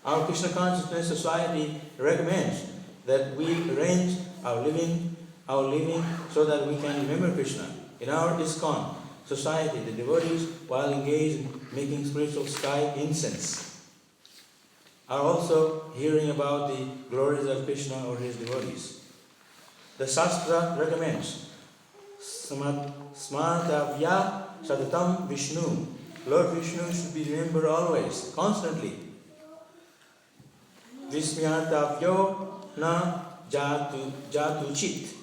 Our Krishna Consciousness Society recommends that we arrange our living so that we can remember Krishna. In our ISKCON Society, the devotees, while engaged in making spiritual sky incense, are also hearing about the glories of Krishna or his devotees. The Shastra recommends Smartavya Sadatam Vishnu. Lord Vishnu should be remembered always, constantly. Vismyatavyo na jatu chit.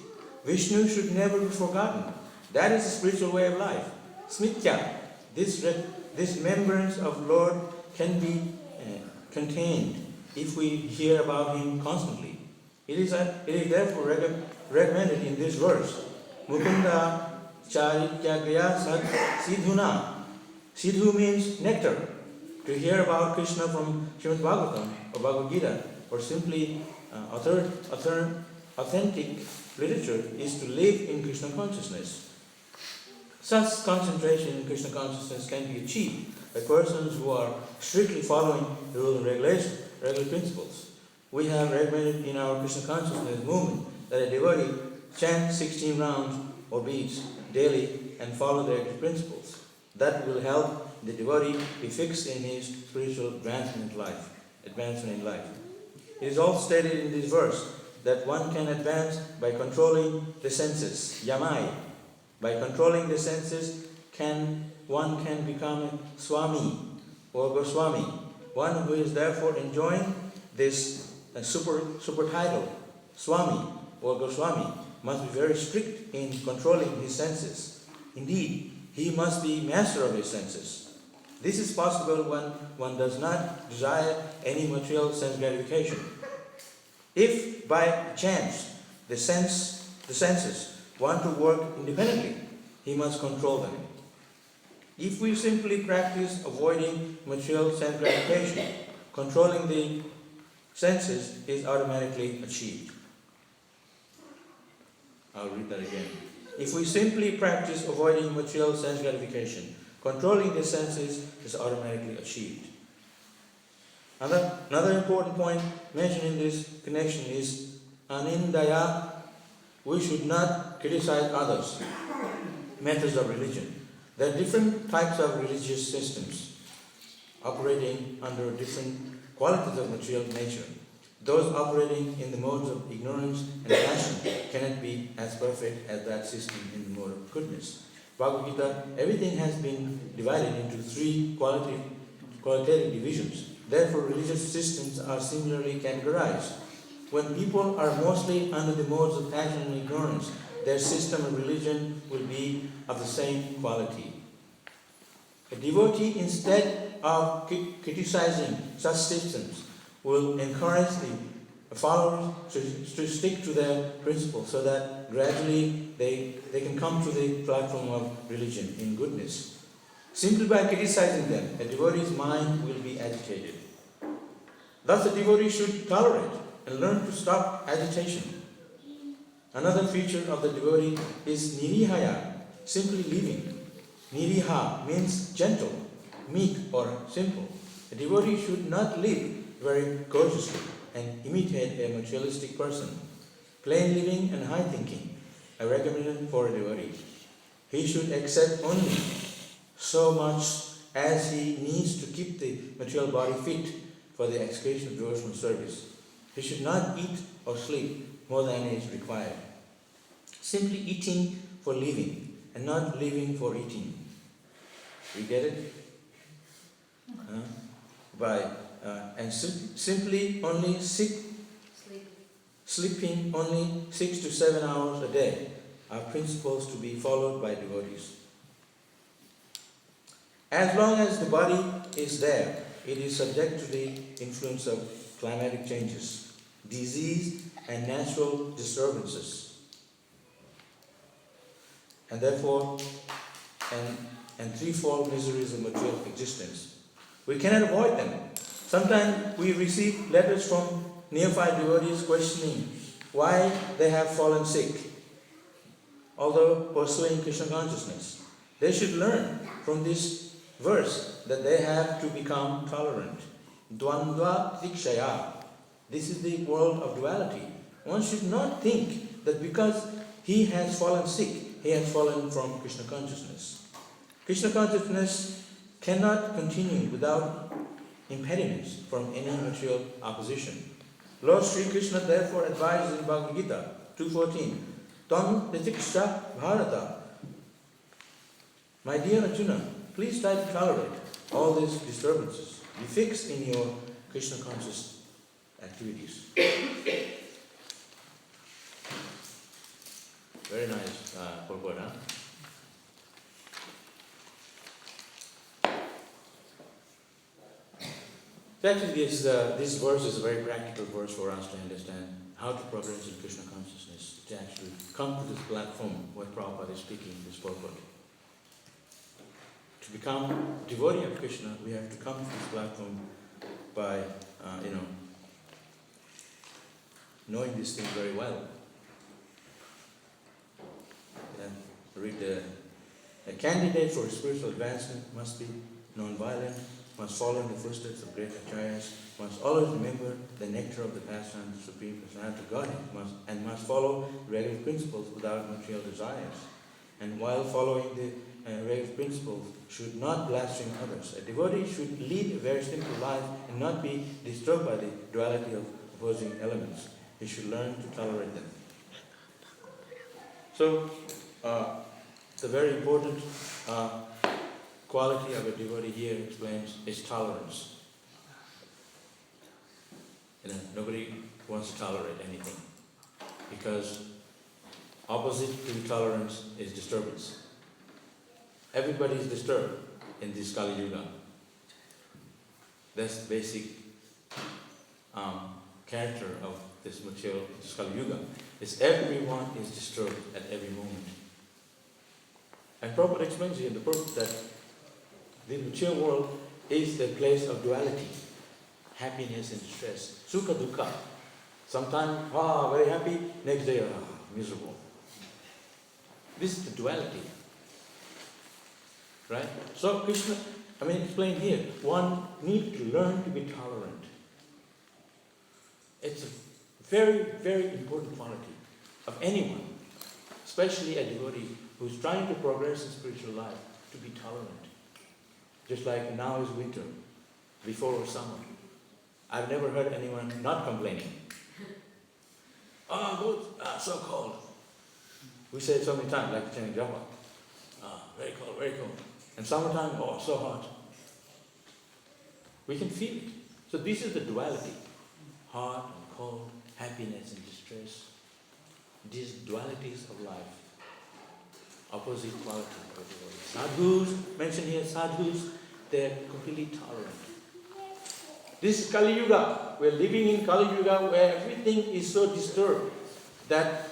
Vishnu should never be forgotten. That is the spiritual way of life. Smritya, this remembrance of Lord can be contained if we hear about him constantly. It is therefore recommended in this verse. Mukunda charityagya sat sidhuna. Sidhu means nectar. To hear about Krishna from Śrīmad Bhāgavatam or Bhagavad Gita or simply authentic literature is to live in Krishna consciousness. Such concentration in Krishna consciousness can be achieved by persons who are strictly following the rules and regular principles. We have recommended in our Krishna consciousness movement that a devotee chant 16 rounds or beats daily and follow the principles. That will help the devotee be fixed in his spiritual advancement in life. It is all stated in this verse that one can advance by controlling the senses, yamai. By controlling the senses, one can become a Swami or Goswami. One who is therefore enjoying this super title, Swami or Goswami, must be very strict in controlling his senses. Indeed, he must be master of his senses. This is possible when one does not desire any material sense gratification. If by chance the senses want to work independently, he must control them. If we simply practice avoiding material sense gratification, controlling the senses is automatically achieved. I'll read that again. If we simply practice avoiding material sense gratification, controlling the senses is automatically achieved. Another important point mentioned in this connection is anindaya. We should not criticize others' methods of religion. There are different types of religious systems operating under different qualities of material nature. Those operating in the modes of ignorance and passion cannot be as perfect as that system in the mode of goodness. Bhagavad Gita, everything has been divided into 3 qualitative divisions. Therefore, religious systems are similarly categorized. When people are mostly under the modes of passion and ignorance, their system of religion will be of the same quality. A devotee, instead of criticizing such systems, will encourage the followers to stick to their principles so that gradually they can come to the platform of religion in goodness. Simply by criticizing them, a devotee's mind will be agitated. Thus, a devotee should tolerate and learn to stop agitation. Another feature of the devotee is nirihaya, simply living. Niriha means gentle, meek or simple. A devotee should not live very gorgeously and imitate a materialistic person. Plain living and high thinking are recommended for a devotee. He should accept only so much as he needs to keep the material body fit for the execution of devotional service. He should not eat or sleep more than is required. Simply eating for living and not living for eating. You get it? Simply only sleeping only 6 to 7 hours a day are principles to be followed by devotees. As long as the body is there, it is subject to the influence of climatic changes, disease and natural disturbances. And therefore, and threefold miseries of material existence. We cannot avoid them. Sometimes we receive letters from neophyte devotees questioning why they have fallen sick, although pursuing Krishna consciousness. They should learn from this verse that they have to become tolerant. dvandva tikshaya. This is the world of duality. One should not think that because he has fallen sick, he has fallen from Krishna consciousness. Krishna consciousness cannot continue without impediments from any material opposition. Lord Sri Krishna therefore advises in Bhagavad Gita 2.14, Tam pratiksha bharata. My dear Arjuna, please try to tolerate all these disturbances. Be fixed in your Krishna conscious activities. Very nice purport, huh? Actually, this verse is a very practical verse for us to understand how to progress in Krishna consciousness, to actually come to this platform where Prabhupada is speaking this purport. To become a devotee of Krishna, we have to come to this platform by, knowing this thing very well. Read a candidate for spiritual advancement must be non-violent, must follow in the footsteps of great acharyas, must always remember the nectar of the pastime of the Supreme Personality of Godhead, and must follow relative principles without material desires. And while following the relative principles, should not blaspheme others. A devotee should lead a very simple life and not be disturbed by the duality of opposing elements. He should learn to tolerate them. So, the very important quality of a devotee here explains is tolerance. Nobody wants to tolerate anything because opposite to tolerance is disturbance. Everybody is disturbed in this Kali Yuga. That's the basic character of this material Kali Yuga. Everyone is disturbed at every moment. And Prabhupada explains here the purpose that the material world is the place of duality, happiness and distress, sukha dukkha. Sometimes, very happy, next day, miserable. This is the duality. Right? So Krishna, explained here, one needs to learn to be tolerant. It's a very, very important quality of anyone, especially a devotee who's trying to progress in spiritual life, to be tolerant. Just like now is winter, before was summer. I've never heard anyone not complaining. So cold. We say it so many times, like chanting japa. Very cold, very cold. And summertime, so hot. We can feel it. So this is the duality. Hot and cold, happiness and distress. These dualities of life. Opposite quality. Sadhus, mentioned here, sadhus, they're completely tolerant. This is Kali Yuga. We're living in Kali Yuga where everything is so disturbed that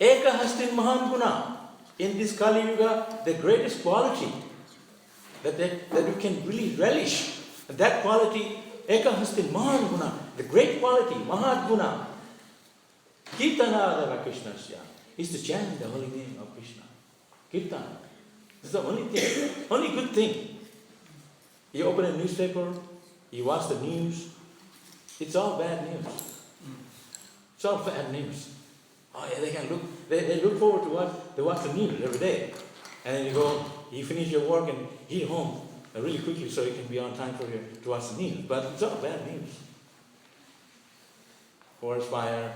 Eka Hastin Mahan Guna. In this Kali Yuga, the greatest quality that we can really relish, that quality, Eka Hastin Mahan Guna, the great quality, Mahat Guna, Kirtanadava Krishnasya, is to chant the holy name of Krishna. Kirtan. This is the only thing, only good thing. You open a newspaper, you watch the news, it's all bad news. It's all bad news. They look forward to watch the news every day. And then you finish your work and get home really quickly so you can be on time to watch the news. But it's all bad news. Forest fire,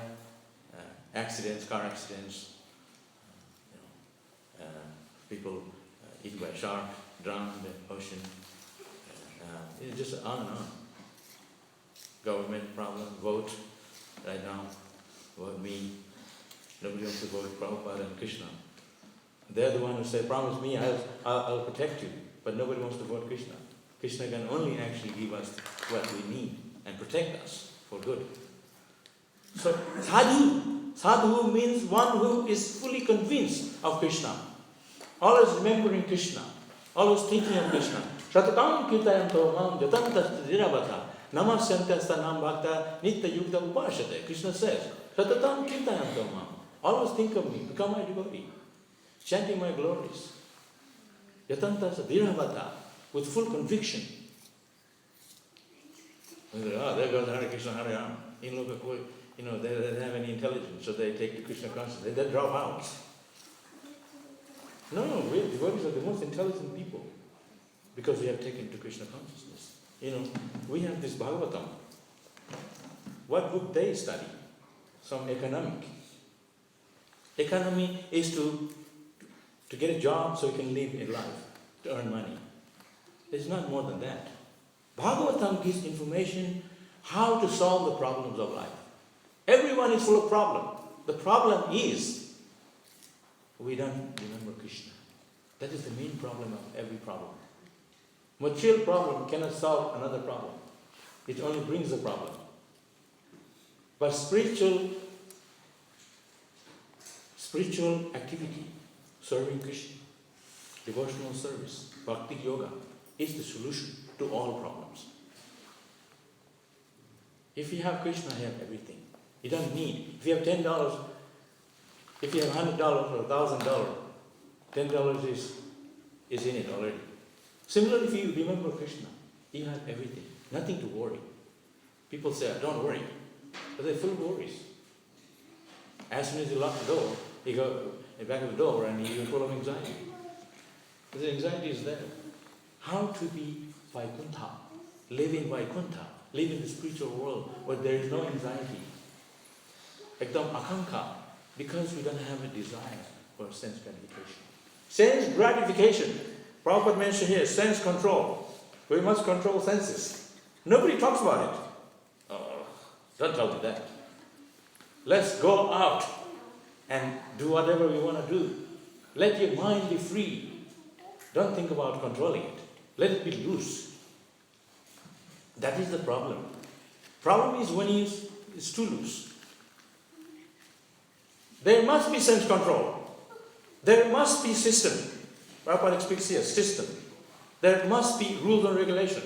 accidents, car accidents, people eaten by a shark, drowned in the ocean. It's just on and on. Government problem, vote right now, vote me. Nobody wants to vote Prabhupada and Krishna. They're the ones who say, promise me, I'll protect you. But nobody wants to vote Krishna. Krishna can only actually give us what we need and protect us for good. So, sadhu. Sadhu means one who is fully convinced of Krishna. Always remembering Krishna. Always thinking of Krishna. Shatatam kirtayanto mam jatantas dirabata namasyantasta nam bhakta nitya yukta upashate. Krishna says, Shatatam kirtayanto mam. Always think of me, become my devotee, chanting my glories. Yatantas dirabata, with full conviction. And they say, oh, there goes Hare Krishna, Hare Ram. They don't have any intelligence, so they take the Krishna consciousness. They drop out. No, devotees are the most intelligent people because we have taken to Krishna consciousness. We have this Bhagavatam. What would they study? Some economic. Economy is to get a job so you can live a life, to earn money. It's not more than that. Bhagavatam gives information how to solve the problems of life. Everyone is full of problems. The problem is we don't remember Krishna. That is the main problem of every problem. Material problem cannot solve another problem. It only brings a problem. But spiritual activity, serving Krishna, devotional service, bhakti yoga, is the solution to all problems. If you have Krishna, you have everything. You don't need. If you have $10, if you have $100 or $1,000, $10 is in it already. Similarly, if you remember Krishna, you have everything. Nothing to worry. People say, don't worry. But they're full of worries. As soon as you lock the door, you go back of the door and you're full of anxiety. The anxiety is there. How to be Vaikuntha, live in Vaikuntha, live in the spiritual world where there is no anxiety. Ekdam akanka, because we don't have a desire for sense gratification. Sense gratification. Prabhupada mentioned here, sense control. We must control senses. Nobody talks about it. Oh, don't tell me that. Let's go out and do whatever we want to do. Let your mind be free. Don't think about controlling it. Let it be loose. That is the problem. Problem is when it's too loose. There must be sense control. There must be system. Prabhupada speaks here, system. There must be rules and regulation.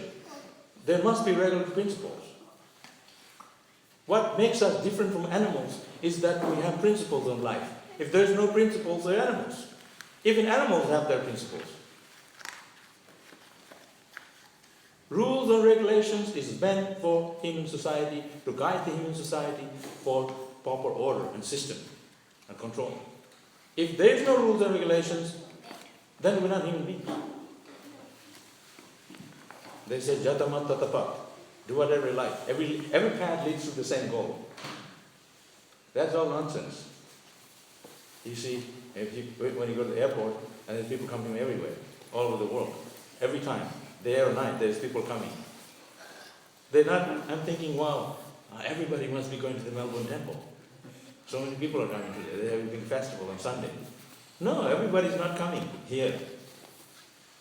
There must be regular principles. What makes us different from animals is that we have principles in life. If there's no principles, they're animals. Even animals have their principles. Rules and regulations is meant for human society, to guide the human society for proper order and system and control. If there is no rules and regulations, then we're not human beings. They say, Jatamat Tatapat, do whatever you like. Every path leads to the same goal. That's all nonsense. You see, when you go to the airport, and there's people coming from everywhere, all over the world, every time, day or night, there's people coming. I'm thinking, wow, everybody must be going to the Melbourne temple. So many people are coming today. They're having a big festival on Sunday. No, everybody's not coming here.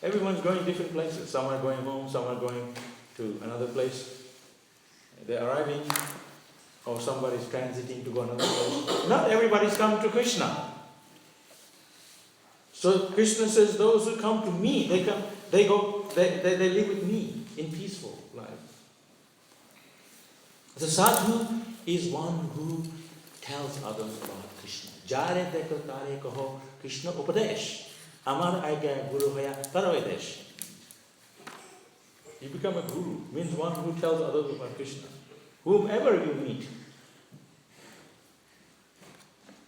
Everyone's going different places. Some are going home, some are going to another place. They're arriving, or somebody's transiting to go another place. Not everybody's coming to Krishna. So Krishna says, those who come to me, they live with me in peaceful life. The sadhu is one who tells others about Krishna. Jare dekho tare kaho Krishna upadesh. Amar agya guru hoya taravedesh. You become a guru, means one who tells others about Krishna. Whomever you meet.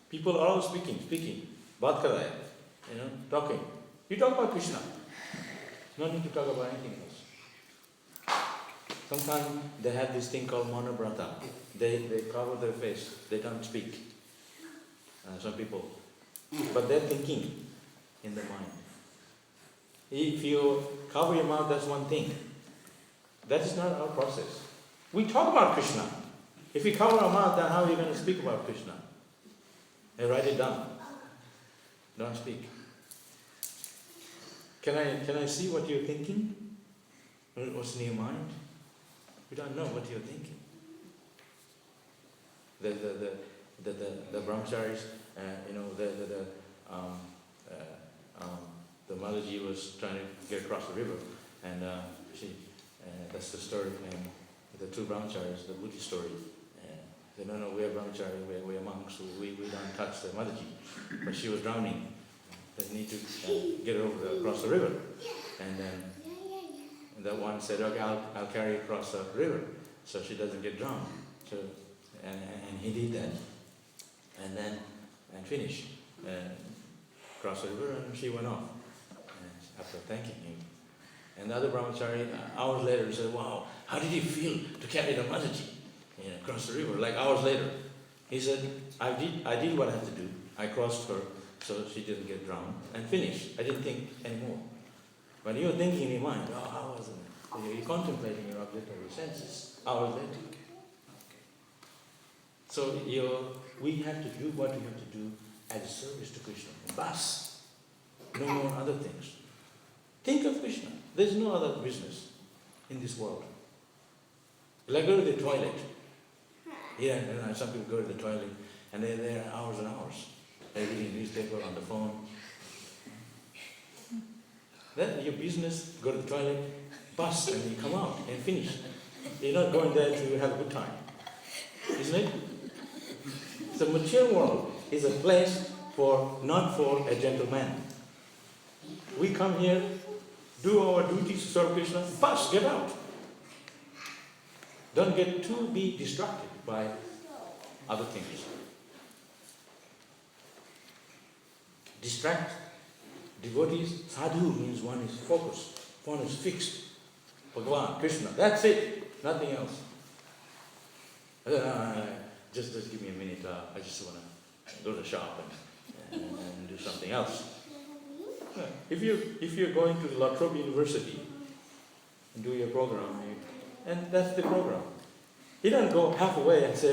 People are all speaking. Baat kar rahe, talking. You talk about Krishna. No need to talk about anything else. Sometimes they have this thing called monobrata. They cover their face. They don't speak. Some people. But they're thinking in their mind. If you cover your mouth, that's one thing. That is not our process. We talk about Krishna. If we cover our mouth, then how are you going to speak about Krishna? And write it down. Don't speak. Can I see what you're thinking? What's in your mind? We don't know what you're thinking. The Brahmacharis, the Mataji was trying to get across the river, and that's the story. The two Brahmacharis, the Buddhist story. They said, no, we're Brahmachari, we're monks, we don't touch the Mataji. But she was drowning. They need to get her across the river. And then that one said, okay, I'll carry you across the river. so she doesn't get drowned. So, and he did that, and finished, crossed the river, and she went off after thanking him. And the other Brahmachari, hours later, said, "Wow, how did you feel to carry the Mataji across the river?" Like hours later, he said, "I did what I had to do. I crossed her so she didn't get drowned, and finished. I didn't think anymore." But you're thinking in your mind, "Oh, how was it?" You're contemplating your object of your senses. Hours later. So we have to do what we have to do as a service to Krishna. Bas. No more other things. Think of Krishna. There's no other business in this world. Like go to the toilet. Some people go to the toilet and they're there hours and hours. They're reading newspaper on the phone. Then your business, go to the toilet, bust, and you come out and finish. You're not going there to have a good time. Isn't it? The material world is a place not for a gentleman. We come here, do our duties to serve Krishna, bust, get out. Don't get too be distracted by other things. Distract. Devotees, sadhu means one is focused, one is fixed. Bhagavan, Krishna, that's it, nothing else. Just give me a minute, I just want to go to the shop and do something else. If you're going to La Trobe University and do your program, and that's the program. You don't go halfway and say,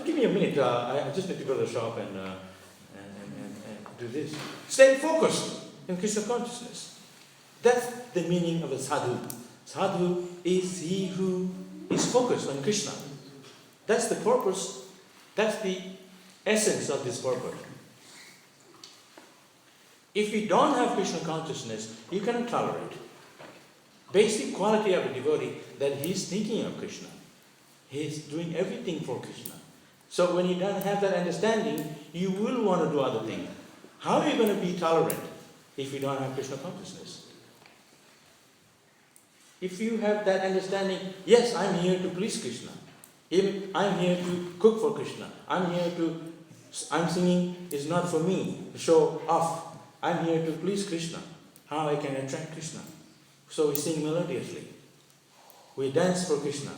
give me a minute, I just need to go to the shop and do this. Stay focused in Krishna consciousness. That's the meaning of a sadhu. Sadhu is he who is focused on Krishna. That's the purpose. That's the essence of this purpose. If we don't have Krishna consciousness, you cannot tolerate. Basic quality of a devotee that he's thinking of Krishna. He's doing everything for Krishna. So when you don't have that understanding, you will want to do other things. How are you going to be tolerant if you don't have Krishna consciousness? If you have that understanding, yes, I'm here to please Krishna. I'm here to cook for Krishna. I'm singing is not for me to show off. I'm here to please Krishna. How I can attract Krishna. So we sing melodiously. We dance for Krishna.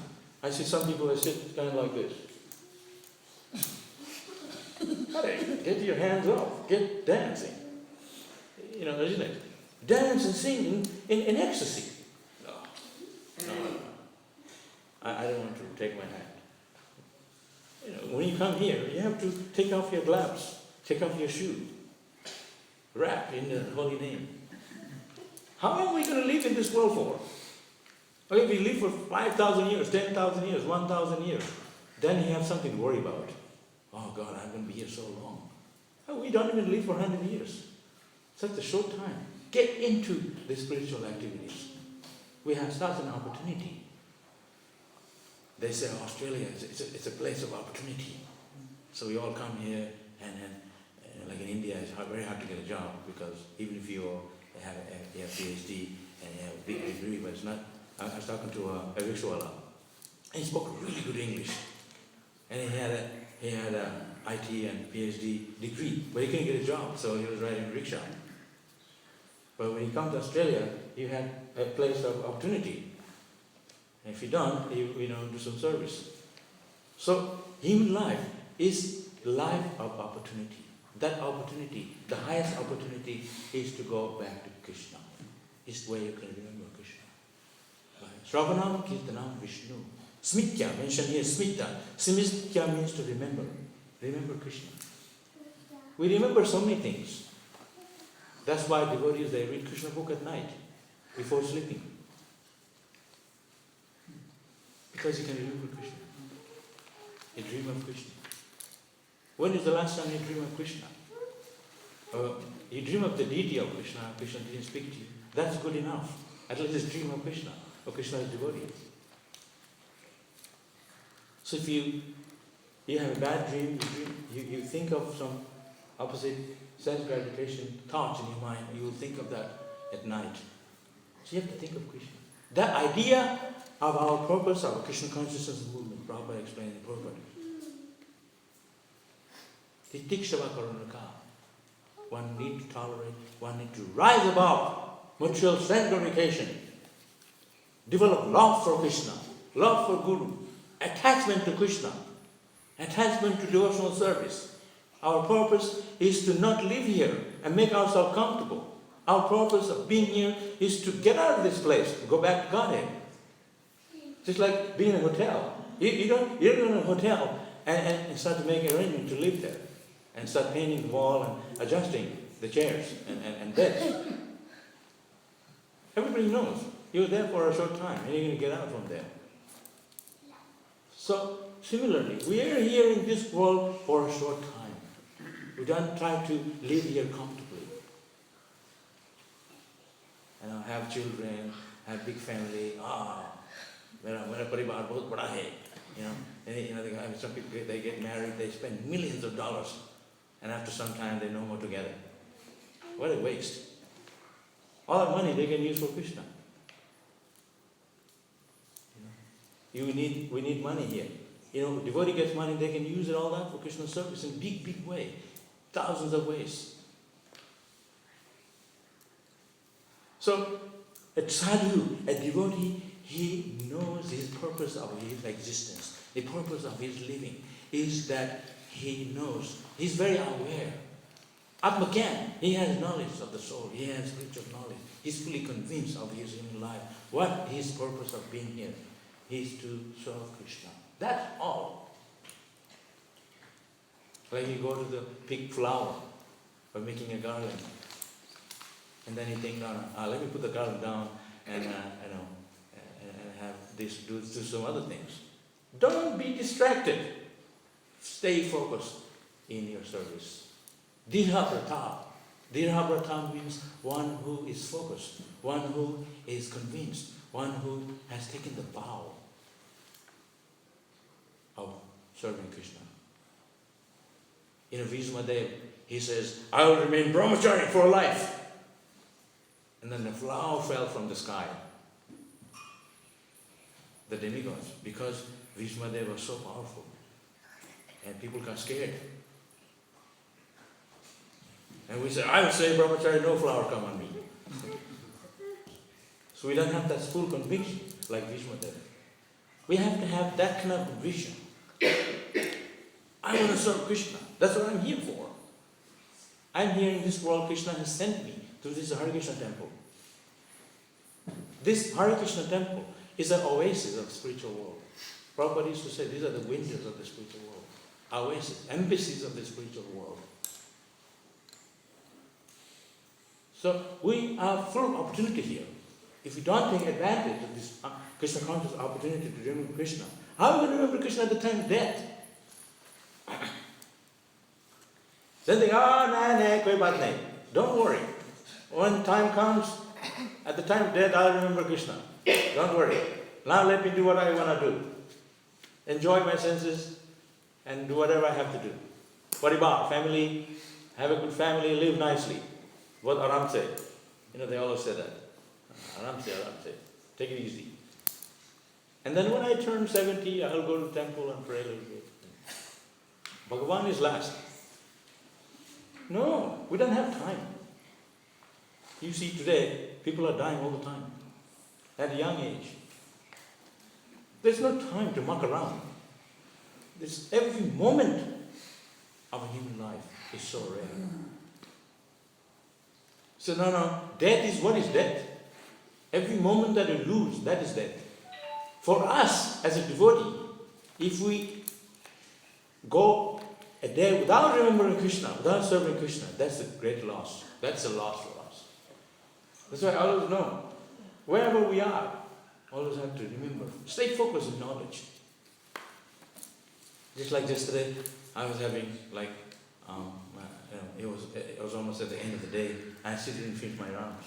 I see some people that sit kind of like this. Hare, get your hands off. Get dancing. Isn't it? Dance and sing in ecstasy. No. I don't want to take my hand. When you come here, you have to take off your gloves, take off your shoe, wrap in the holy name. How long are we going to live in this world for? Well, if we live for 5,000 years, 10,000 years, 1,000 years, then you have something to worry about. Oh God, I'm going to be here so long. Oh, we don't even live for 100 years. Such a short time. Get into the spiritual activities. We have such an opportunity. They say Australia, it's a place of opportunity. So we all come here and like in India, it's very hard to get a job because even if you have a PhD and you have a big degree, but it's not. I was talking to a rickshawala, and he spoke really good English. And he had a IT and PhD degree, but he couldn't get a job, so he was riding a rickshaw. But when you come to Australia, you have a place of opportunity. And if you don't, you do some service. So human life is life of opportunity. That opportunity, the highest opportunity, is to go back to Krishna. Is where you can remember Krishna. Shravanam Kirtanam Vishnu. Smitya, mentioned here, Smitya. Smitya means to remember. Remember Krishna. We remember so many things. That's why devotees, they read Krishna book at night, before sleeping. Because you can remember Krishna. You dream of Krishna. When is the last time you dream of Krishna? You dream of the deity of Krishna, Krishna didn't speak to you. That's good enough. At least dream of Krishna, or Krishna's devotee. So if you have a bad dream, you think of some opposite sense gratification thoughts in your mind, you will think of that at night. So you have to think of Krishna. That idea of our purpose, our Krishna consciousness movement. Prabhupada explained in Prabhupada. Titikshava karanaka. One need to tolerate, one need to rise above material strength glorification. Develop love for Krishna, love for Guru, attachment to Krishna, attachment to devotional service. Our purpose is to not live here and make ourselves comfortable. Our purpose of being here is to get out of this place, to go back to Godhead. Just like being in a hotel. You don't go in a hotel and start to make an arrangement to live there and start painting the wall and adjusting the chairs and beds. Everybody knows you're there for a short time and you're going to get out from there. So, similarly, we are here in this world for a short time. We don't try to live here comfortably. Have children, have big family. Mera parivar bahut bada hai. Some people, they get married, they spend millions of dollars, and after some time they're no more together. What a waste. All that money they can use for Krishna. We need money here. Devotee gets money, they can use it all that for Krishna service in big way. Thousands of ways. So, a sadhu, a devotee, he knows his purpose of his existence. The purpose of his living is that he knows, he's very aware. Atmakan, he has knowledge of the soul, he has spiritual knowledge. He's fully convinced of his human life. What his purpose of being here is to serve Krishna. That's all. Like you go to the pick flower for making a garland. And then you think, let me put the garland down and have this, do some other things. Don't be distracted. Stay focused in your service. Dirabrata. Dirabrata means one who is focused, one who is convinced, one who has taken the vow of serving Krishna. In Bhishmadev, he says, I will remain Brahmachari for life. And then the flower fell from the sky. The demigods, because Bhishmadev was so powerful. And people got scared. And we said, I would say, Brahmachari, no flower come on me. So we don't have that full conviction like Bhishmadev. We have to have that kind of conviction. I want to serve Krishna. That's what I'm here for. I'm here in this world. Krishna has sent me to this Hare Krishna temple. This Hare Krishna temple is an oasis of the spiritual world. Prabhupada used to say these are the windows of the spiritual world. Oasis, embassies of the spiritual world. So we have full opportunity here. If we don't take advantage of this Krishna conscious opportunity to remember Krishna, how are we going to remember Krishna at the time of death? Then they koi baat nahi. Don't worry. When time comes, at the time of death, I'll remember Krishna. Don't worry. Now let me do what I want to do. Enjoy my senses and do whatever I have to do. Paribar, family, have a good family, live nicely. What Aram say? They always say that. Aram say. Take it easy. And then when I turn 70, I'll go to the temple and pray a little bit. Bhagavan is last. No, we don't have time. You see today, people are dying all the time. At a young age. There's no time to muck around. Every moment of a human life is so rare. So no, death is what is death. Every moment that you lose, that is death. For us, as a devotee, if we go a day without remembering Krishna, without serving Krishna, that's a great loss. That's a loss for us. That's why I always know, wherever we are, always have to remember, stay focused in knowledge. Just like yesterday, I was having it was almost at the end of the day, and I still didn't finish my rounds.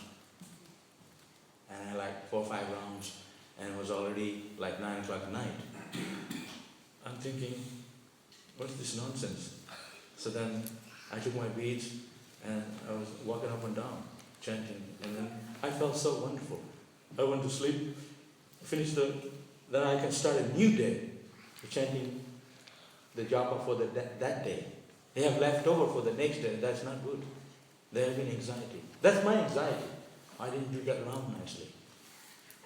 And I had 4 or 5 rounds, and it was already 9 o'clock at night. I'm thinking, what's this nonsense? So then I took my beads, and I was walking up and down, chanting, and then I felt so wonderful. I went to sleep, finished the then I can start a new day chanting the japa for that day. They have left over for the next day. That's not good. There has been anxiety. That's my anxiety. I didn't do that round nicely.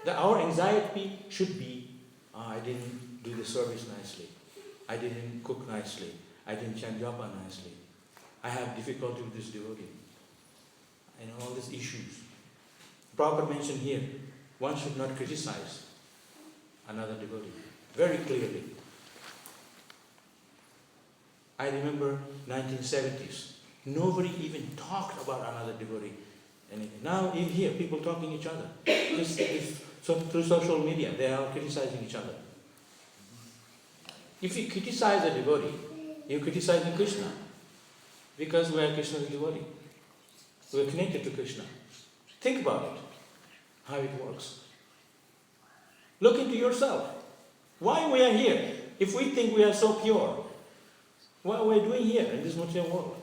Our anxiety should be, I didn't do the service nicely. I didn't cook nicely. I didn't chant japa nicely. I have difficulty with this devotee. And all these issues. Prabhupada mentioned here, one should not criticize another devotee. Very clearly. I remember 1970s. Nobody even talked about another devotee. And now you hear people talking each other. So through social media, they are criticizing each other. If you criticize a devotee, you're criticizing Krishna. Because we are Krishna's devotee. We are connected to Krishna. Think about it, how it works. Look into yourself. Why we are here? If we think we are so pure, what are we doing here in this material world?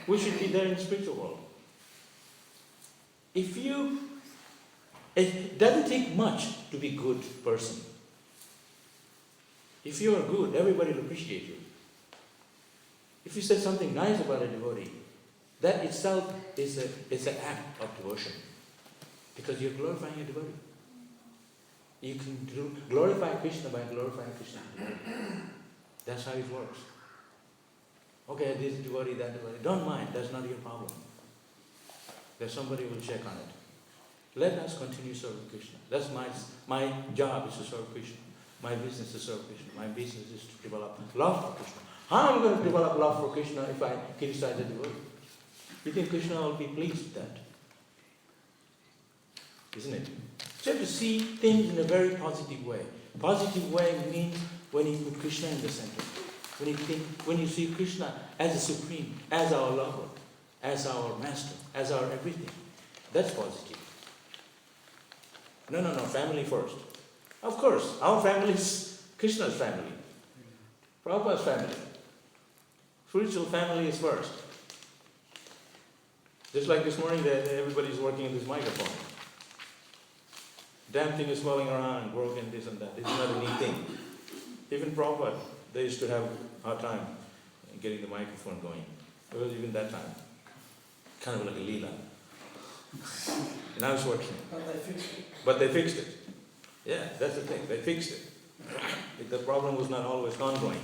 We should be there in the spiritual world. It doesn't take much to be a good person. If you are good, everybody will appreciate you. If you say something nice about a devotee, that itself is an act of devotion. Because you're glorifying a devotee. You can glorify Krishna by glorifying Krishna. That's how it works. Okay, this devotee, that devotee. Don't mind, that's not your problem. There's somebody who will check on it. Let us continue serving Krishna. That's my job is to serve Krishna. My business is to serve Krishna. My business is to develop love for Krishna. How am I going to develop love for Krishna if I criticize the devotee? You think Krishna will be pleased with that? Isn't it? So you have to see things in a very positive way. Positive way means when you put Krishna in the center. When you see Krishna as the supreme, as our lover, as our master, as our everything. That's positive. No, family first. Of course, our family is Krishna's family. Prabhupada's family. Spiritual family is first. Just like this morning, everybody's working on this microphone. Damn thing is swirling around, broken, this and that. It's not a neat thing. Even Prabhupada, they used to have a hard time getting the microphone going. Because even that time, kind of like a leela. Now it's working. But they fixed it. Yeah, that's the thing. They fixed it. The problem was not always ongoing.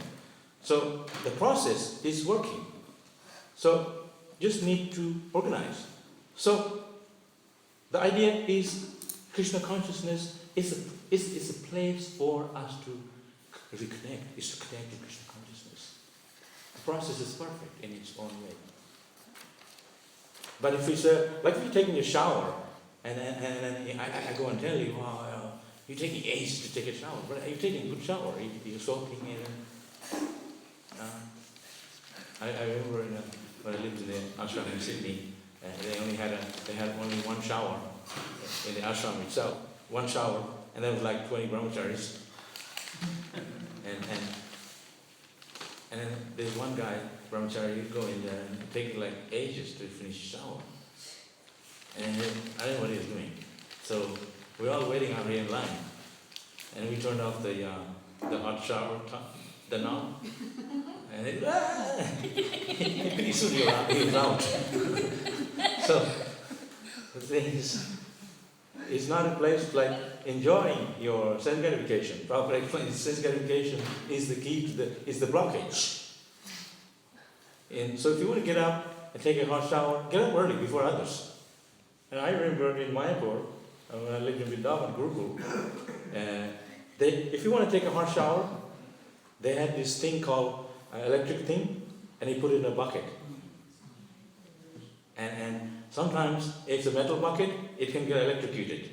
So the process is working. So just need to organize. So the idea is Krishna consciousness is a place for us to reconnect, is to connect to Krishna consciousness. The process is perfect in its own way. But if it's like if you're taking a shower, and I go and tell you, you're taking ages to take a shower, but you're taking a good shower, you're soaking in. I remember when I lived in the ashram in Sydney, they had only one shower in the ashram itself, one shower, and there was like 20 brahmacharis. And then there's one guy, brahmachari, he'd go in there and take like ages to finish the shower. And I didn't know what he was doing. So we're all waiting out here in line. And we turned off the hot shower, the knob. And pretty soon he was out. So the thing is, it's not a place like enjoying your sense gratification. Prabhupada explains sense gratification is the key to is the blockage. And so if you want to get up and take a hot shower, get up early before others. And I remember in Mayapur, when I lived in Vrindavan, Gurukul, if you want to take a hot shower, they had this thing called electric thing, and they put it in a bucket. And sometimes it's a metal bucket, it can get electrocuted.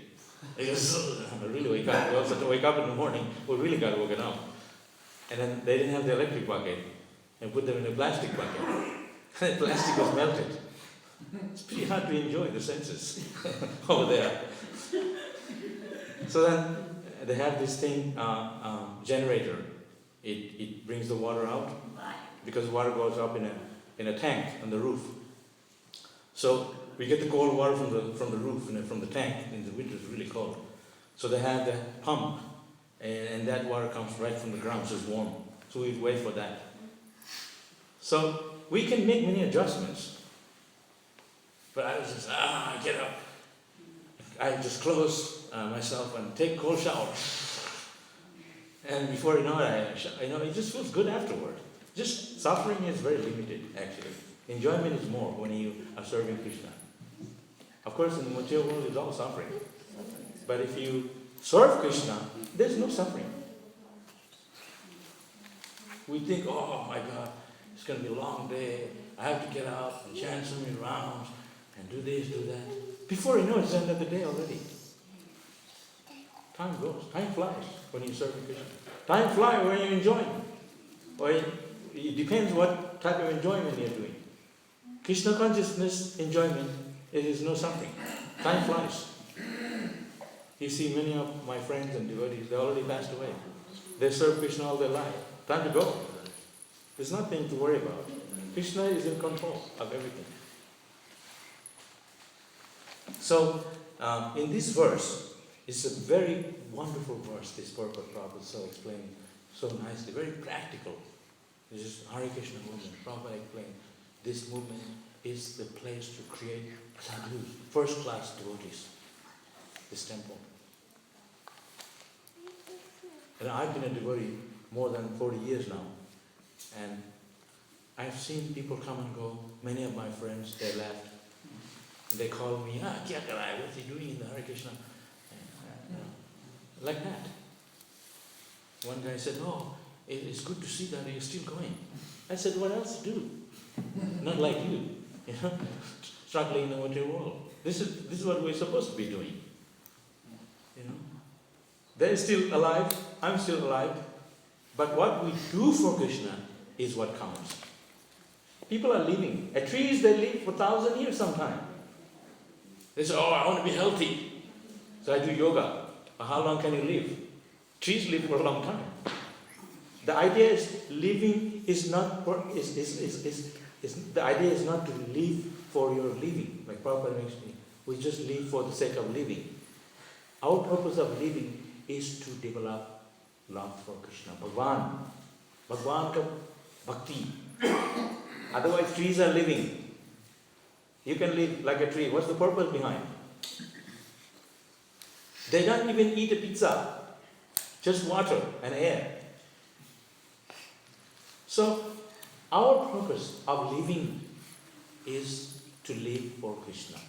Because really wake up. We also have to wake up in the morning, we really got to wake up. And then they didn't have the electric bucket, and put them in a plastic bucket. And the plastic was melted. It's pretty hard to enjoy the senses over there. So then they have this thing, generator. It brings the water out because water goes up in a tank on the roof. So we get the cold water from the roof and from the tank. In the winter it's really cold. So they have the pump, and that water comes right from the ground, so it's warm. So we wait for that. So we can make many adjustments. But I was just, get up. I just close myself and take a cold shower. And before you know it, it just feels good afterward. Just suffering is very limited, actually. Enjoyment is more when you are serving Krishna. Of course, in the material world, it's all suffering. But if you serve Krishna, there's no suffering. We think, oh my God, it's going to be a long day. I have to get up and chant so many rounds and do this, do that. Before you know it, it's the end of the day already. Time goes. Time flies when you serve Krishna. Time flies when you enjoy. Or it depends what type of enjoyment you're doing. Krishna consciousness enjoyment, it is no suffering. Time flies. You see many of my friends and devotees, they already passed away. They serve Krishna all their life. Time to go. There's nothing to worry about. Krishna is in control of everything. So, in this verse, it's a very wonderful verse, this purpose Prabhupada is so explaining so nicely, very practical. This is Hare Krishna movement. Prabhupada explained this movement is the place to create sadhus, first-class devotees, this temple. And I've been a devotee more than 40 years now, and I've seen people come and go. Many of my friends, they left. And they call me, Kya karai, what's he doing in the Hare Krishna? Like that. One guy said, it's good to see that you're still going. I said, what else to do? Not like you, struggling in the material world. This is what we're supposed to be doing. They're still alive, I'm still alive, but what we do for Krishna is what counts. People are living. At trees, they live for 1,000 years sometime. They say, I want to be healthy, so I do yoga. But how long can you live? Trees live for a long time. The idea is living is not for, the idea is not to live for your living, like Prabhupada makes me. We just live for the sake of living. Our purpose of living is to develop love for Krishna. Bhagwan ka bhakti. Otherwise, trees are living. You can live like a tree. What's the purpose behind? They don't even eat a pizza. Just water and air. So, our purpose of living is to live for Krishna,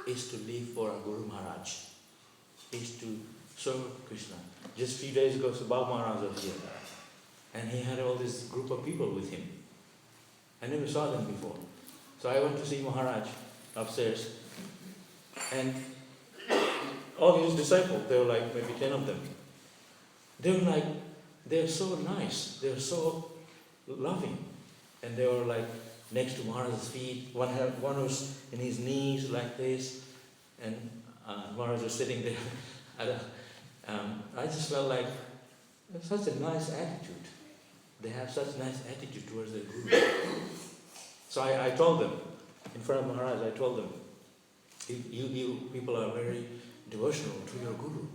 is to live for our Guru Maharaj, is to serve Krishna. Just a few days ago, Prabhu Maharaj was here, and he had all this group of people with him. I never saw them before. So I went to see Maharaj upstairs, and all his disciples, there were like maybe 10 of them. They were like, they're so nice, they're so loving. And they were like next to Maharaj's feet. One was in his knees like this, and Maharaj was sitting there. I just felt like such a nice attitude. They have such nice attitude towards their Guru. So I told them, in front of Maharaj, I told them, you people are very devotional to your Guru.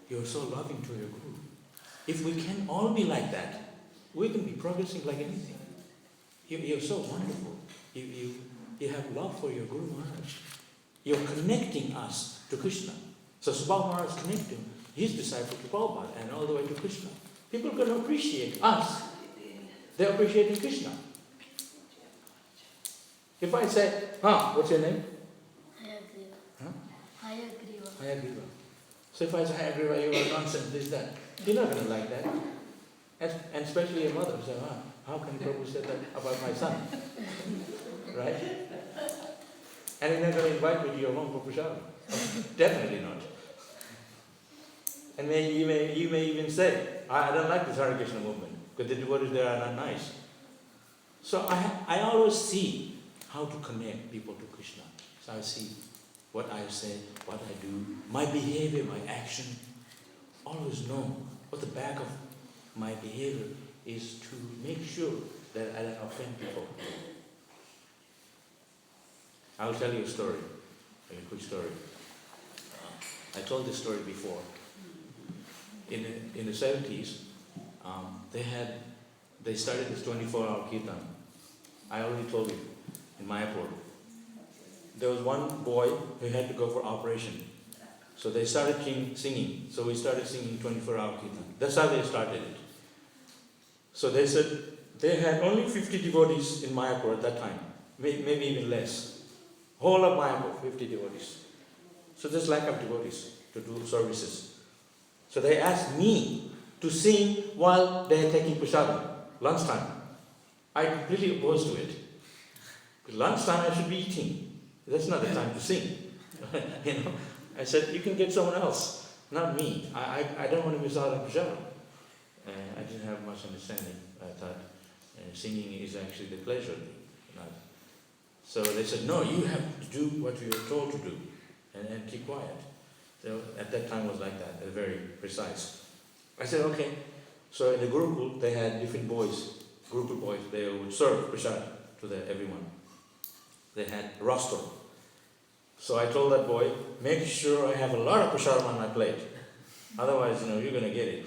You're so loving to your Guru. If we can all be like that, we can be progressing like anything. You're so wonderful. You have love for your Guru Maharaj. You're connecting us to Krishna. So Subhav Maharaj connected his disciple to Prabhupada and all the way to Krishna. People can appreciate us. They're appreciating Krishna. If I say, what's your name? Hayagriva. So if I say, Hayagriva, you are nonsense, this, that. You're not going to like that. And especially your mother say, how can Prabhu say that about my son? Right? And you're not going to invite me to your home for prasadam. Definitely not. And you may even say, I don't like this Hare Krishna movement, because the devotees there are not nice. So I always see how to connect people to Krishna. So I see what I say, what I do, my behavior, my action. Always know what the back of my behavior is to make sure that I don't offend people. I'll tell you a story, a quick story. I told this story before. in the 70s, they started this 24-hour kirtan. I already told you, in Mayapur. There was one boy who had to go for operation. So they started singing. So we started singing 24-hour kirtan. That's how they started it. So they said they had only 50 devotees in Mayapur at that time. Maybe even less. Whole of Mayapur, 50 devotees. So there's lack of devotees to do services. So they asked me to sing while they're taking prasadam, lunchtime. I completely opposed to it. Because lunchtime I should be eating. That's not the time to sing. I said, you can get someone else, not me. I don't want to miss out on prasadam. I didn't have much understanding. I thought singing is actually the pleasure. So they said, no, you have to do what you are told to do and keep quiet. So at that time it was like that, very precise. I said, okay. So in the Gurukul, they had different boys, Gurukul boys, they would serve prasad to everyone. They had a roster. So I told that boy, make sure I have a lot of prasadam on my plate. Otherwise, you're going to get it.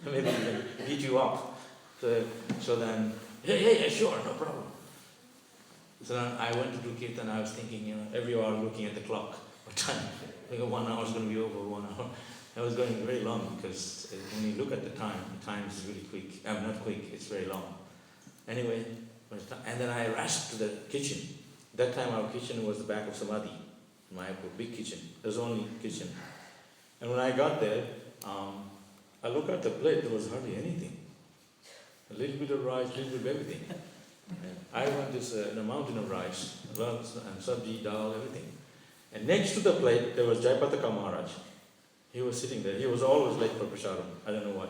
Maybe they beat you up. So then, yeah, sure, no problem. So then I went to do kirtan. I was thinking, every hour looking at the clock. What time? I think 1 hour is going to be over, 1 hour. I was going very long because when you look at the time is really quick. Not quick, it's very long. Anyway, and then I rushed to the kitchen. That time our kitchen was the back of Samadhi, Mayapur, big kitchen. There's only kitchen. And when I got there, I looked at the plate, there was hardly anything. A little bit of rice, a little bit of everything. And I want this in a mountain of rice, and sabji, dal, everything. And next to the plate, there was Jayapataka Maharaj. He was sitting there. He was always late for prasadam. I don't know why.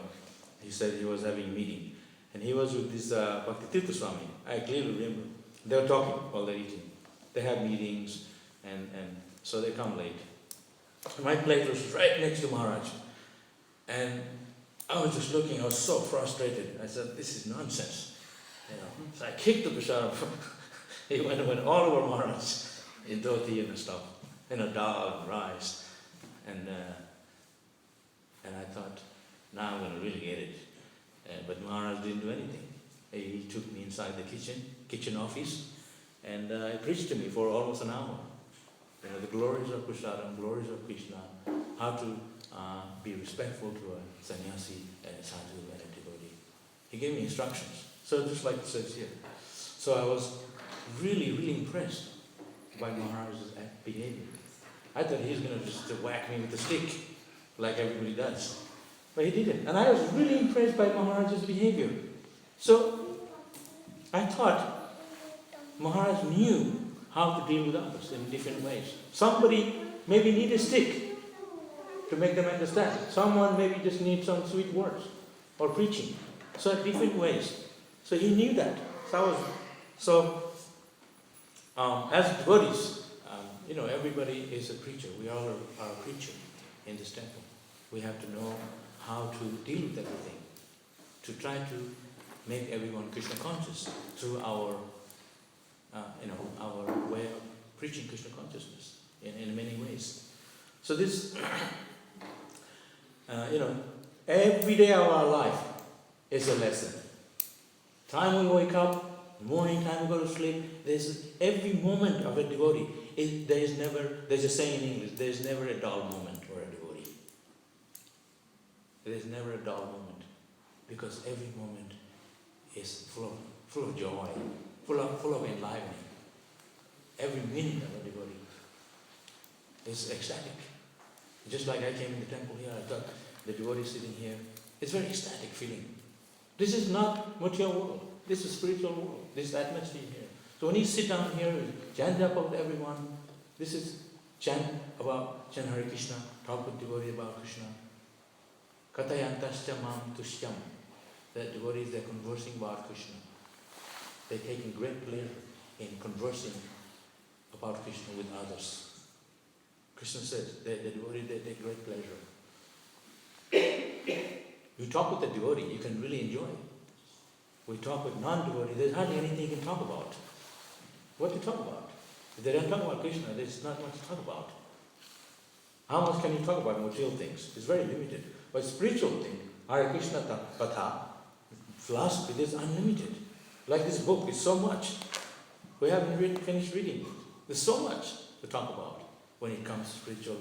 He said he was having a meeting. And he was with this Bhaktivedanta Swami. I clearly remember. They were talking while they're eating. They have meetings, and so they come late. My plate was right next to Maharaj. And I was just looking, I was so frustrated. I said, this is nonsense. So I kicked the prasadam. He went all over Maharaj in dhoti and stuff, dal and rice. And I thought, now I'm going to really get it. But Maharaj didn't do anything. He took me inside the kitchen office, and he preached to me for almost an hour. The glories of prasadam, glories of Krishna, how to be respectful to a sannyasi and a sadhu and a devotee. He gave me instructions. So just like it says here. So I was really, really impressed by Maharaj's behavior. I thought he was going to just whack me with a stick, like everybody does. But he didn't. And I was really impressed by Maharaj's behavior. So I thought Maharaj knew how to deal with others in different ways. Somebody maybe need a stick to make them understand. Someone maybe just needs some sweet words or preaching. So different ways. So he knew that. As devotees, everybody is a preacher. We all are a preacher in this temple. We have to know how to deal with everything, to try to make everyone Krishna conscious through our way of preaching Krishna consciousness in many ways. So this, every day of our life is a lesson. Time we wake up, morning time we go to sleep, there's every moment of a devotee. There's a saying in English, there's never a dull moment for a devotee. There's never a dull moment, because every moment is full of joy, full of enlivening. Every minute of a devotee is ecstatic. Just like I came in the temple here, I thought the devotee sitting here, it's very ecstatic feeling. This is not material world. This is spiritual world. This is atmosphere here. So when you sit down here and chant about everyone, this is chant Hare Krishna, talk with devotee about Krishna. Katayantascha mam tushyam. The devotees, they're conversing about Krishna. They're taking great pleasure in conversing about Krishna with others. Krishna says, the devotees, they take great pleasure. You talk with a devotee, you can really enjoy. We talk with non-devotees, there's hardly anything you can talk about. What to talk about? If they don't talk about Krishna, there's not much to talk about. How much can you talk about material things? It's very limited. But spiritual thing, Hare Krishna Katha, philosophy, is unlimited. Like this book, it's so much. We haven't finished reading it. There's so much to talk about when it comes to spiritual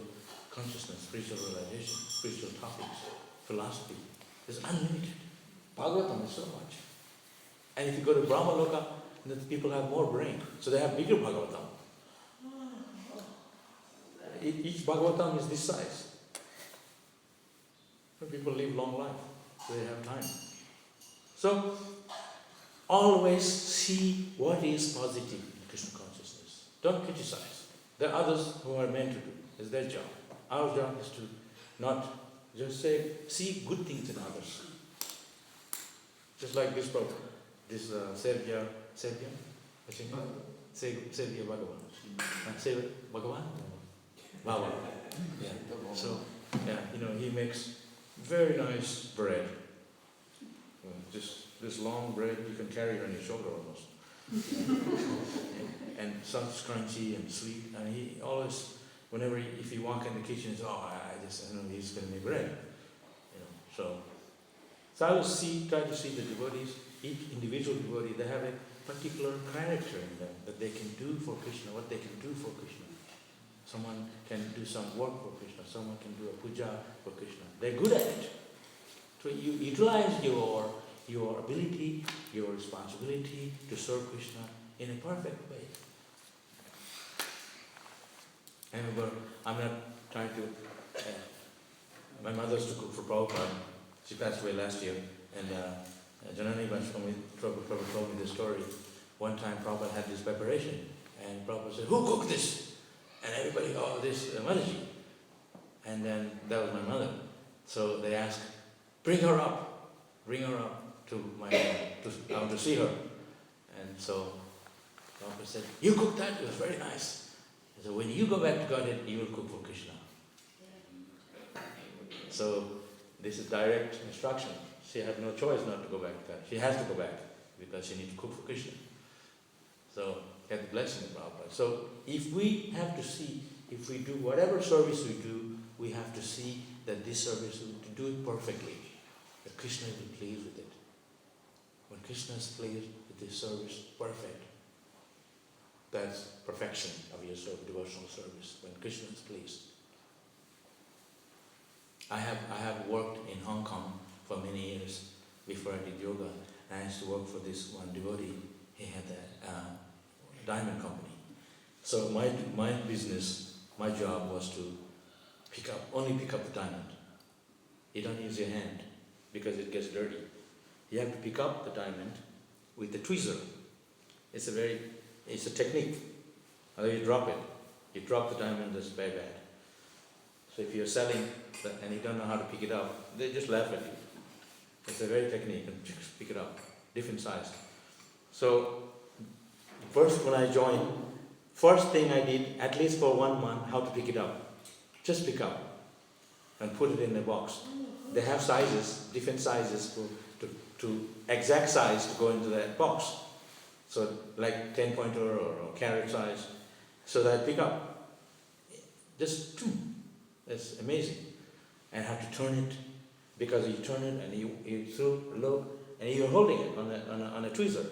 consciousness, spiritual realization, spiritual topics, philosophy. It's unlimited. Bhagavatam is so much. And if you go to Brahmaloka, the people have more brain, so they have bigger Bhagavatam. Each Bhagavatam is this size. People live long life, so they have time. So, always see what is positive in Krishna consciousness. Don't criticize. There are others who are meant to do. It's their job. Our job is to not just say, see good things in others. Just like this Prabhu, this Serbia, what's his name? Serbia Bhagavan. Serbia Bhagavan? Bhava. Yeah. So, he makes very nice bread. Just this long bread you can carry on your shoulder almost. And such crunchy and sweet. And he always, if you walk in the kitchen, he says, I know he's going to make bread. So I always try to see the devotees, each individual devotee, they have a particular character in them that they can do for Krishna, what they can do for Krishna. Someone can do some work for Krishna, someone can do a puja for Krishna. They're good at it. So you utilize your ability, your responsibility to serve Krishna in a perfect way. I remember, I'm not trying to, my mother used to cook for Prabhupada. She passed away last year, and Janani Prabhu told me this story. One time Prabhupada had this preparation, and Prabhupada said, "Who cooked this?" And everybody, this Mataji. And then that was my mother. So they asked, bring her up to my home, I want to see her. And so Prabhupada said, you cooked that? It was very nice. So when you go back to Godhead, you will cook for Krishna. So this is direct instruction. She had no choice not to go back to God. She has to go back because she needs to cook for Krishna. So get the blessing of Prabhupada. So if we have to see, if we do whatever service we do, we have to see that this service, to do it perfectly, that Krishna will be pleased with it. When Krishna is pleased with this service, perfect. That's perfection of your devotional service, when Krishna is pleased. I have worked in Hong Kong for many years before I did yoga. And I used to work for this one devotee. He had a diamond company. So my business, my job was to only pick up the diamond. You don't use your hand because it gets dirty. You have to pick up the diamond with the tweezer. It's a technique. Although you drop it. You drop the diamond, that's very bad. So if you're selling and you don't know how to pick it up, they just laugh at you. It's a very technique, and just pick it up, different size. So first when I joined, first thing I did, at least for 1 month, how to pick it up. Just pick up and put it in a box. They have sizes, different sizes to exact size to go into that box. So like 10-pointer or carrot size. So that I pick up. Just, that's amazing. And have to turn it, because you turn it and you look, and you're holding it on a tweezer,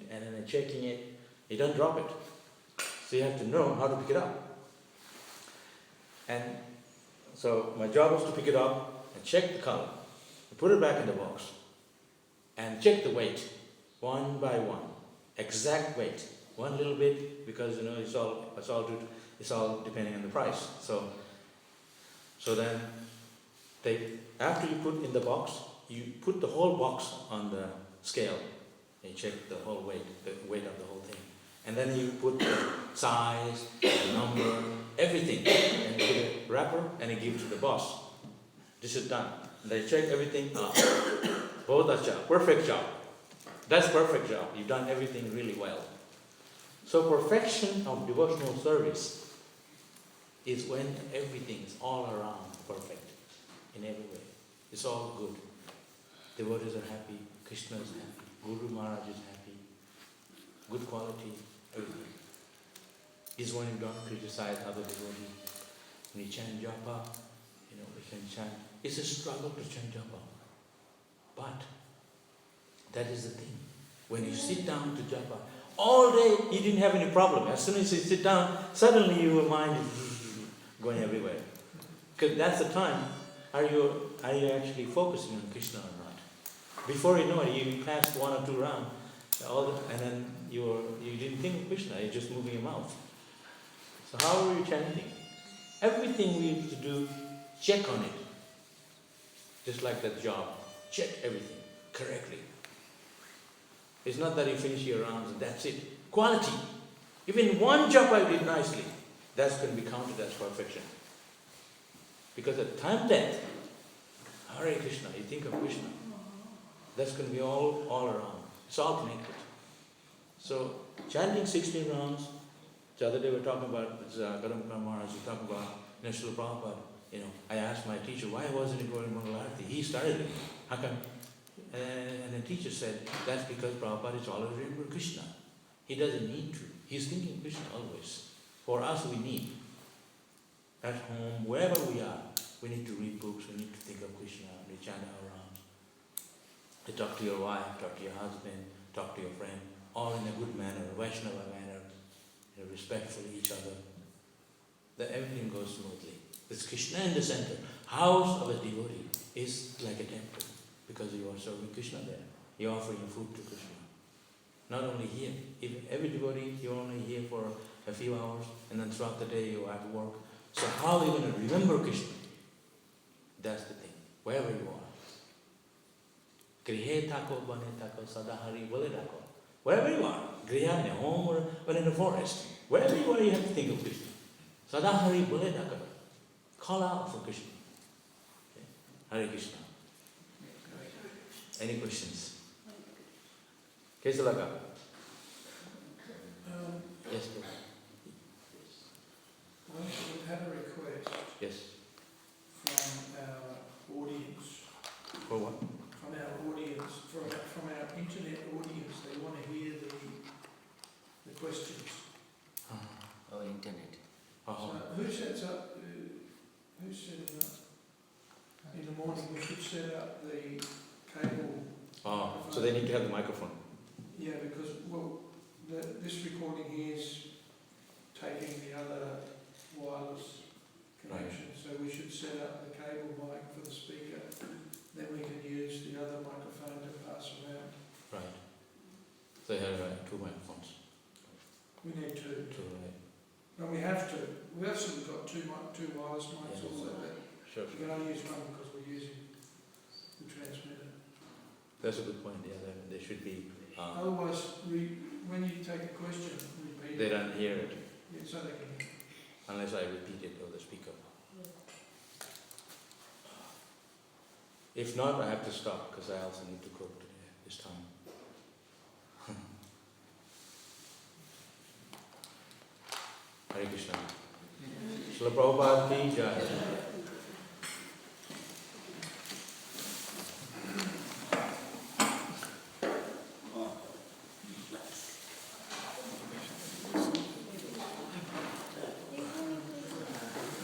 and then checking it. You don't drop it. So you have to know how to pick it up. And so my job was to pick it up and check the color, put it back in the box, and check the weight, one by one, exact weight, one little bit, because it's all depending on the price. So then after you put in the box, you put the whole box on the scale, and you check the whole weight, the weight of the whole thing. And then you put the size, the number, everything, and you put a wrapper, and you give it to the boss. This is done. And they check everything. Both job, perfect job. That's perfect job. You've done everything really well. So perfection of devotional service is when everything is all around perfect, in every way. It's all good. Devotees are happy, Krishna is happy, Guru Maharaj is happy, good quality, everything. Is when you don't criticize other devotees, When you chant japa, we can chant. It's a struggle to chant japa. But that is the thing. When you sit down to japa, all day you didn't have any problem. As soon as you sit down, suddenly your mind is going everywhere. Because that's the time. Are you actually focusing on Krishna or not? Before you know it, you passed 1 or 2 rounds, and then you didn't think of Krishna. You're just moving your mouth. So how are you chanting? Everything we need to do, check on it. Just like that job, check everything correctly. It's not that you finish your rounds and that's it. Quality. Even one japa you did nicely, that's going to be counted as perfection. Because at time death, Hare Krishna, you think of Krishna, that's going to be all around. It's all connected. So, chanting 16 rounds, the other day we were talking about, Brahmachari Maharaj, we were talking about Srila Prabhupada. I asked my teacher, why wasn't he going to Mangalarti? He started it. How come? And the teacher said, that's because Prabhupada is always remembering Krishna. He doesn't need to. He's thinking Krishna always. For us, we need. At home, wherever we are, we need to read books, we need to think of Krishna, we chant our rounds. To talk to your wife, talk to your husband, talk to your friend, all in a good manner, a Vaishnava manner, respectfully each other. That everything goes smoothly. There's Krishna in the center. House of a devotee is like a temple because you are serving Krishna there. You're offering food to Krishna. Not only here, even every devotee, you're only here for a few hours and then throughout the day you're at work. So how are you going to remember Krishna? That's the thing. Wherever you are. Grihe tako, bane tako, sadahari, vale tako. Wherever you are, griha in a home or in a forest, wherever you are, you have to think of Krishna. Sadahari, vale tako. Call out for Krishna. Okay. Hare Krishna. Any questions? Kesalaga. Yes, please. We've had a request Yes. from our audience. For what? From our audience, from our internet audience, they want to hear the questions. Oh, internet. So who sets up? Who's setting up? In the morning, we should set up the cable. So they need to have the microphone. Yeah, because this recording here is taking the other wireless connection, so we should set up the cable mic for the speaker. Then we can use the other microphone to pass around. Right. So they have 2 microphones. We need two. 2, right? No, we have to. We've actually got two wireless mics Yeah. also, but Sure. we can only use one because we're using the transmitter. That's a good point. Yeah, they should be. Otherwise, when you take a question, repeat They it. don't hear it Yeah, so they can hear. unless I repeat it over the speaker. If not, I have to stop because I also need to cook today this time. Hare Krishna. Srila Prabhupada ki jai.